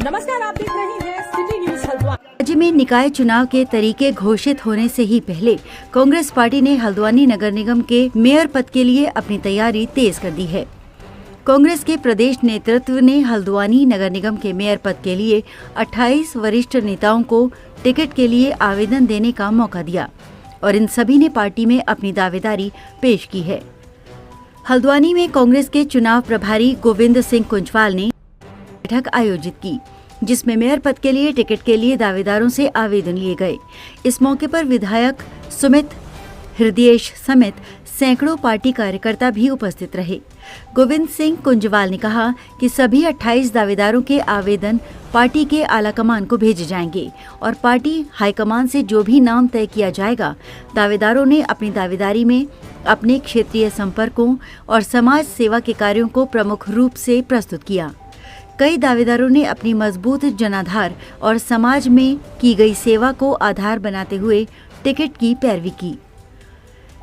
नमस्कार, आप देख रहे हैं सिटी न्यूज हल्द्वानी। राज्य में निकाय चुनाव के तरीके घोषित होने से ही पहले कांग्रेस पार्टी ने हल्द्वानी नगर निगम के मेयर पद के लिए अपनी तैयारी तेज कर दी है। कांग्रेस के प्रदेश नेतृत्व ने हल्द्वानी नगर निगम के मेयर पद के लिए 28 वरिष्ठ नेताओं को टिकट के लिए आवेदन देने का मौका दिया और इन सभी ने पार्टी में अपनी दावेदारी पेश की है। हल्द्वानी में कांग्रेस के चुनाव प्रभारी गोविंद सिंह कुंजवाल ने बैठक आयोजित की, जिसमें मेयर पद के लिए टिकट के लिए दावेदारों से आवेदन लिए गए। इस मौके पर विधायक सुमित हृदयेश समेत सैकड़ों पार्टी कार्यकर्ता भी उपस्थित रहे। गोविंद सिंह कुंजवाल ने कहा कि सभी 28 दावेदारों के आवेदन पार्टी के आलाकमान को भेजे जाएंगे और पार्टी हाईकमान से जो भी नाम तय किया जाएगा, दावेदारों ने अपनी दावेदारी में अपने क्षेत्रीय संपर्कों और समाज सेवा के कार्यों को प्रमुख रूप से प्रस्तुत किया। कई दावेदारों ने अपनी मजबूत जनाधार और समाज में की गई सेवा को आधार बनाते हुए टिकट की पैरवी की,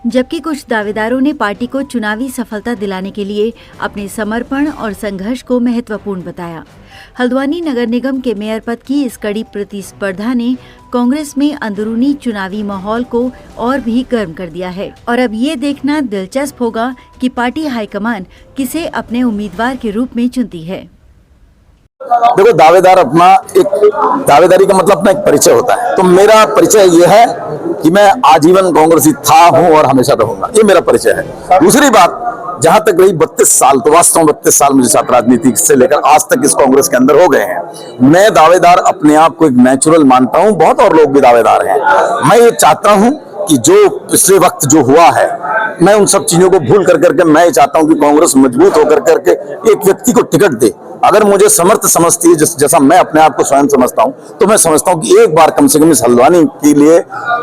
जबकि कुछ दावेदारों ने पार्टी को चुनावी सफलता दिलाने के लिए अपने समर्पण और संघर्ष को महत्वपूर्ण बताया। हल्द्वानी नगर निगम के मेयर पद की इस कड़ी प्रतिस्पर्धा ने कांग्रेस में अंदरूनी चुनावी माहौल को और भी गर्म कर दिया है और अब ये देखना दिलचस्प होगा कि पार्टी हाईकमान किसे अपने उम्मीदवार के रूप में चुनती है। देखो, दावेदार अपना एक दावेदारी का मतलब अपना एक परिचय होता है। तो मेरा परिचय ये है कि मैं आजीवन कांग्रेसी था, हूं और हमेशा रहूंगा। ये मेरा परिचय है। दूसरी बात, जहां तक रही 32 साल, तो वास्तव में 32 साल मुझे छात्र राजनीति से लेकर आज तक इस कांग्रेस के अंदर हो गए हैं। मैं दावेदार अपने आप को एक नेचुरल मानता हूं, बहुत और लोग भी दावेदार हैं। मैं ये चाहता हूं कि जो पिछले वक्त जो हुआ है, मैं उन सब चीजों को भूल करके मैं ये चाहता हूं कि कांग्रेस मजबूत होकर करके एक व्यक्ति को टिकट दे। अगर मुझे समर्थ समझती है, जैसा मैं अपने आप को स्वयं समझता हूं, तो मैं समझता हूं कि एक बार कम से कम इस हल्द्वानी के लिए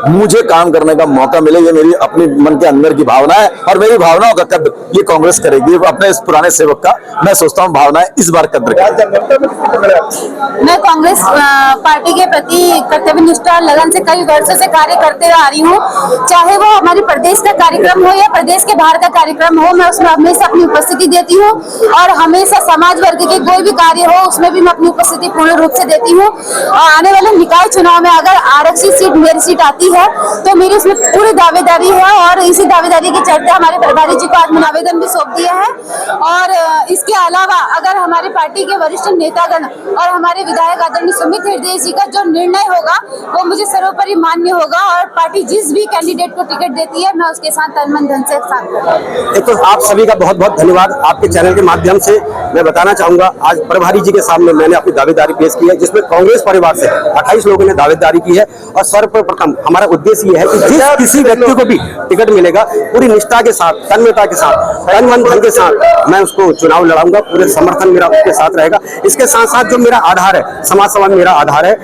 मुझे काम करने का मौका मिले। ये मेरी अपनी मन के अंदर की भावना है और मेरी भावनाओं का कद्र ये कांग्रेस करेगी। अपने इस पुराने सेवक का मैं सोचता हूं भावनाएं इस बार कद्र करेगी। मैं कांग्रेस पार्टी के प्रति कर्तव्यनिष्ठा लगन से कई वर्षों से कार्य करते आ रही हूँ। चाहे वो हमारे प्रदेश का कार्यक्रम हो या प्रदेश के बाहर का कार्यक्रम हो, मैं उसमें हमेशा अपनी उपस्थिति देती हूँ और हमेशा समाज वर्ग के कोई भी कार्य हो उसमें भी मैं अपनी उपस्थिति पूर्ण रूप से देती हूँ। आने वाले निकाय चुनाव में अगर आरक्षित सीट मेरी सीट आती है तो मेरी उसमें पूरी दावेदारी है और इसी दावेदारी के चलते हमारे प्रभारी जी को आत्म आवेदन भी सौंप दिया है। और इसके अलावा अगर हमारी पार्टी के वरिष्ठ नेतागण और हमारे विधायक आदरणीय सुमित हृदयेश जी का जो निर्णय होगा वो मुझे सर्वोपरि मान्य होगा और पार्टी जिस भी कैंडिडेट को टिकट देती है मैं उसके साथ तन मन धन से साथ करूंगा। एक तो आप सभी का बहुत बहुत धन्यवाद। आपके चैनल के माध्यम से मैं बताना चाहूंगा, आज प्रभारी जी के सामने मैंने अपनी दावेदारी पेश की है, जिसमें कांग्रेस परिवार से 28 लोगों ने दावेदारी की है। और सर्वप्रथम हमारा उद्देश्य यह है कि जिस किसी व्यक्ति को भी टिकट मिलेगा, पूरी निष्ठा के साथ, तन्मयता के साथ, तन मन धन के साथ मैं उसको चुनाव लड़ाऊंगा। पूरे समर्थन मेरा उसके साथ रहेगा। इसके साथ साथ जो मेरा आधार है, समाज सेवा मेरा आधार है।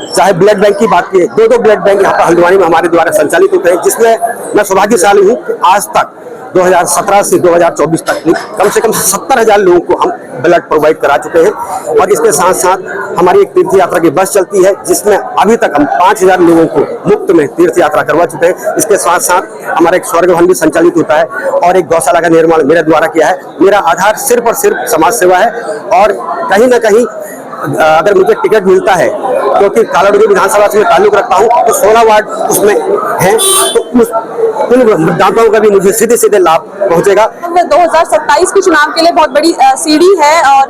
चाहे ब्लड बैंक की बात की, 2 ब्लड बैंक यहाँ पर हल्द्वानी में हमारे द्वारा संचालित होते हैं, जिसमें मैं सौभाग्यशाली हूँ कि आज तक 2017 से 2024 तक कम से कम 70,000 लोगों को हम ब्लड प्रोवाइड करा चुके हैं। और इसके साथ साथ हमारी एक तीर्थ यात्रा की बस चलती है, जिसमें अभी तक हम 5,000 लोगों को मुफ्त में तीर्थ यात्रा करवा चुके हैं। इसके साथ साथ हमारा एक स्वर्ग भवन भी संचालित होता है और एक गौशाला का निर्माण मेरे द्वारा किया है। मेरा आधार सिर्फ और सिर्फ समाज सेवा है और कहीं ना कहीं अगर मुझे टिकट मिलता है, क्योंकि कालाडूंगी विधानसभा से मैं ताल्लुक रखता हूं, तो 16 वार्ड उसमें हैं, तो उन मतदाताओं का भी मुझे सीधे सीधे लाभ पहुंचेगा। 2027 के चुनाव के लिए बहुत बड़ी सीढ़ी है और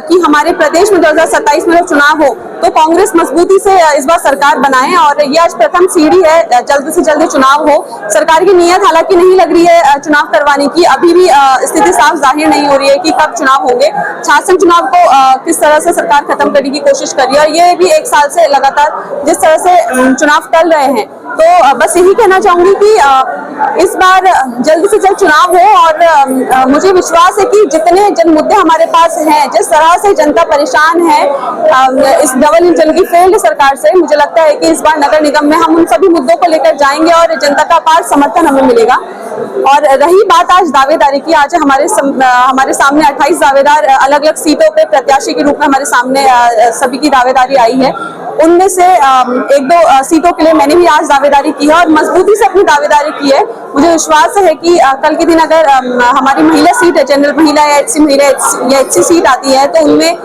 कि हमारे प्रदेश में 2027 में चुनाव हो तो कांग्रेस मजबूती से इस बार सरकार बनाए और ये आज प्रथम सीढ़ी है। जल्द से जल्द चुनाव हो। सरकार की नीयत हालांकि नहीं लग रही है चुनाव करवाने की, अभी भी स्थिति साफ जाहिर नहीं हो रही है कि कब चुनाव होंगे। शासन चुनाव को किस तरह से सरकार खत्म करने की कोशिश कर रही है और ये भी 1 साल से लगातार जिस तरह से चुनाव टल रहे हैं, तो बस यही कहना चाहूंगी कि इस बार जल्द से जल्द चुनाव हो और मुझे विश्वास है कि जितने जन मुद्दे हमारे पास हैं, जिस तरह से जनता परेशान है इस डबल इंजन की फेल्ड सरकार से, मुझे लगता है कि इस बार नगर निगम में हम उन सभी मुद्दों को लेकर जाएंगे और जनता का अपार समर्थन हमें मिलेगा। और रही बात आज दावेदारी की, आज हमारे सामने 28 दावेदार अलग अलग सीटों पे प्रत्याशी के रूप में हमारे सामने सभी की दावेदारी आई है। उनमें से 1-2 सीटों के लिए मैंने भी आज दावेदारी की है और मजबूती से अपनी दावेदारी की है। मुझे विश्वास है कि कल के दिन अगर हमारी महिला सीट है, जनरल महिला या एचसी महिला या एचसी सीट आती है, तो उनमें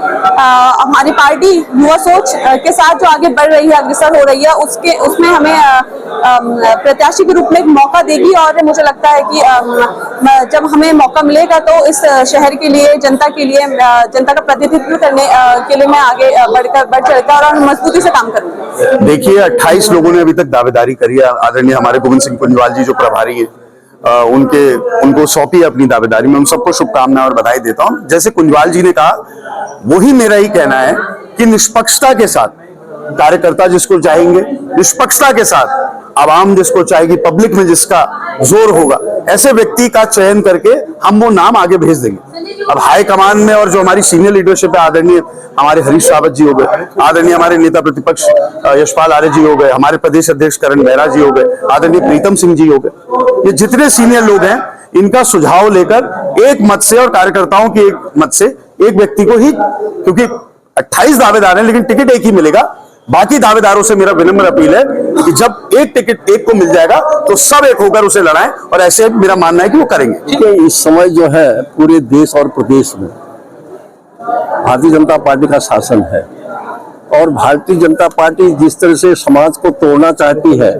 हमारी पार्टी युवा सोच के साथ जो आगे बढ़ रही है, अग्रसर हो रही है, उसमें हमें प्रत्याशी के रूप में एक मौका देगी। और मुझे लगता है कि जब हमें मौका मिलेगा तो इस शहर के लिए, जनता के लिए, जनता का प्रतिनिधित्व करने के लिए मैं आगे बढ़ चढ़कर और मजबूती से काम करूंगी। देखिए, 28 लोगों ने अभी तक दावेदारी करी है। आदरणीय हमारे गोविंद सिंह कुंजवाल जी जो प्रभारी हैं, उनको सौंपी है अपनी दावेदारी। मैं उन सबको शुभकामनाएं और बधाई देता हूं। जैसे कुंजवाल जी ने कहा, वही मेरा ही कहना है कि निष्पक्षता के साथ कार्यकर्ता जिसको चाहेंगे, निष्पक्षता के साथ आवाम जिसको चाहेगी, पब्लिक में जिसका जोर होगा, ऐसे व्यक्ति का चयन करके हम वो नाम आगे भेज देंगे। अब हाई कमान में और जो हमारी सीनियर लीडरशिप है, आदरणीय हमारे हरीश रावत जी हो गए, आदरणीय हमारे नेता प्रतिपक्ष यशपाल आर्य जी हो गए, हमारे प्रदेश अध्यक्ष करण मेहरा जी हो गए, आदरणीय प्रीतम सिंह जी हो गए, ये जितने सीनियर लोग हैं, इनका सुझाव लेकर एक मत से और कार्यकर्ताओं की एक मत से एक व्यक्ति को ही, क्योंकि 28 दावेदार हैं लेकिन टिकट एक ही मिलेगा, बाकी दावेदारों से मेरा विनम्र अपील है कि जब एक टिकट एक को मिल जाएगा तो सब एक होकर उसे लड़ाएं, और ऐसे मेरा मानना है कि वो करेंगे। ठीक है, इस समय जो है पूरे देश और प्रदेश में भारतीय जनता पार्टी का शासन है, और भारतीय जनता पार्टी जिस तरह से समाज को तोड़ना चाहती है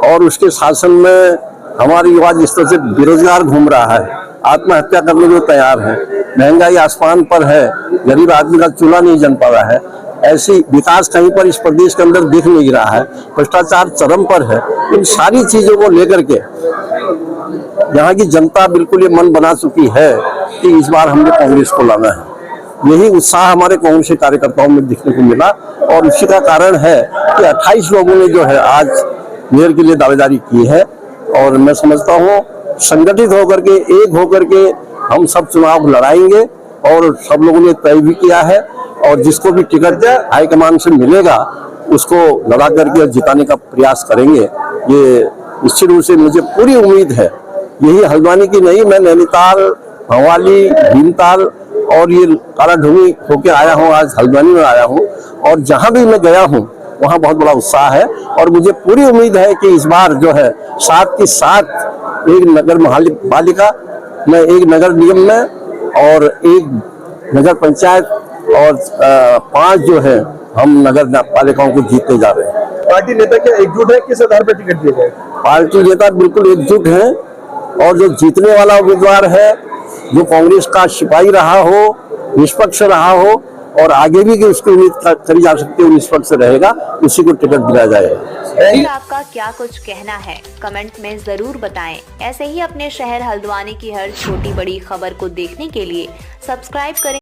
और उसके शासन में हमारे युवा जिस तरह से बेरोजगार घूम रहा है, आत्महत्या करने को तैयार है, महंगाई आसमान पर है, गरीब आदमी का चूल्हा नहीं जल पा रहा है, ऐसी विकास कहीं पर इस प्रदेश के अंदर दिख नहीं रहा है, भ्रष्टाचार चरम पर है। इन सारी चीजों को लेकर के यहाँ की जनता बिल्कुल ये मन बना चुकी है कि इस बार हमने कांग्रेस को लाना है। यही उत्साह हमारे कांग्रेस के कार्यकर्ताओं में दिखने को मिला, और उसी का कारण है कि 28 लोगों ने जो है आज मेयर के लिए दावेदारी की है। और मैं समझता हूँ संगठित होकर के, एक होकर के हम सब चुनाव लड़ाएंगे, और सब लोगों ने तय भी किया है, और जिसको भी टिकट हाईकमान से मिलेगा उसको लड़ा करके और जिताने का प्रयास करेंगे। ये निश्चित रूप से मुझे पूरी उम्मीद है। यही हल्द्वानी की नहीं, मैं नैनीताल, भवाली, भीमताल और ये कालाढूंगी होके आया हूँ, आज हल्द्वानी में आया हूँ, और जहाँ भी मैं गया हूँ वहाँ बहुत बड़ा उत्साह है। और मुझे पूरी उम्मीद है कि इस बार जो है 7 की 7 एक नगर पालिका में, एक नगर निगम में और एक नगर पंचायत और 5 जो है हम नगर पालिकाओं को जीतने जा रहे हैं। पार्टी नेता क्या एकजुट है, किस आधार पर टिकट दिए गए? पार्टी नेता बिल्कुल एकजुट है, और जो जीतने वाला उम्मीदवार है, जो कांग्रेस का सिपाही रहा हो, निष्पक्ष रहा हो, और आगे भी कि उसकी उम्मीद करी जा सकती है, निष्पक्ष रहेगा, उसी को टिकट दिया जाएगा। आपका क्या कुछ कहना है कमेंट में जरूर बताएं। ऐसे ही अपने शहर हल्द्वानी की हर छोटी बड़ी खबर को देखने के लिए सब्सक्राइब करें।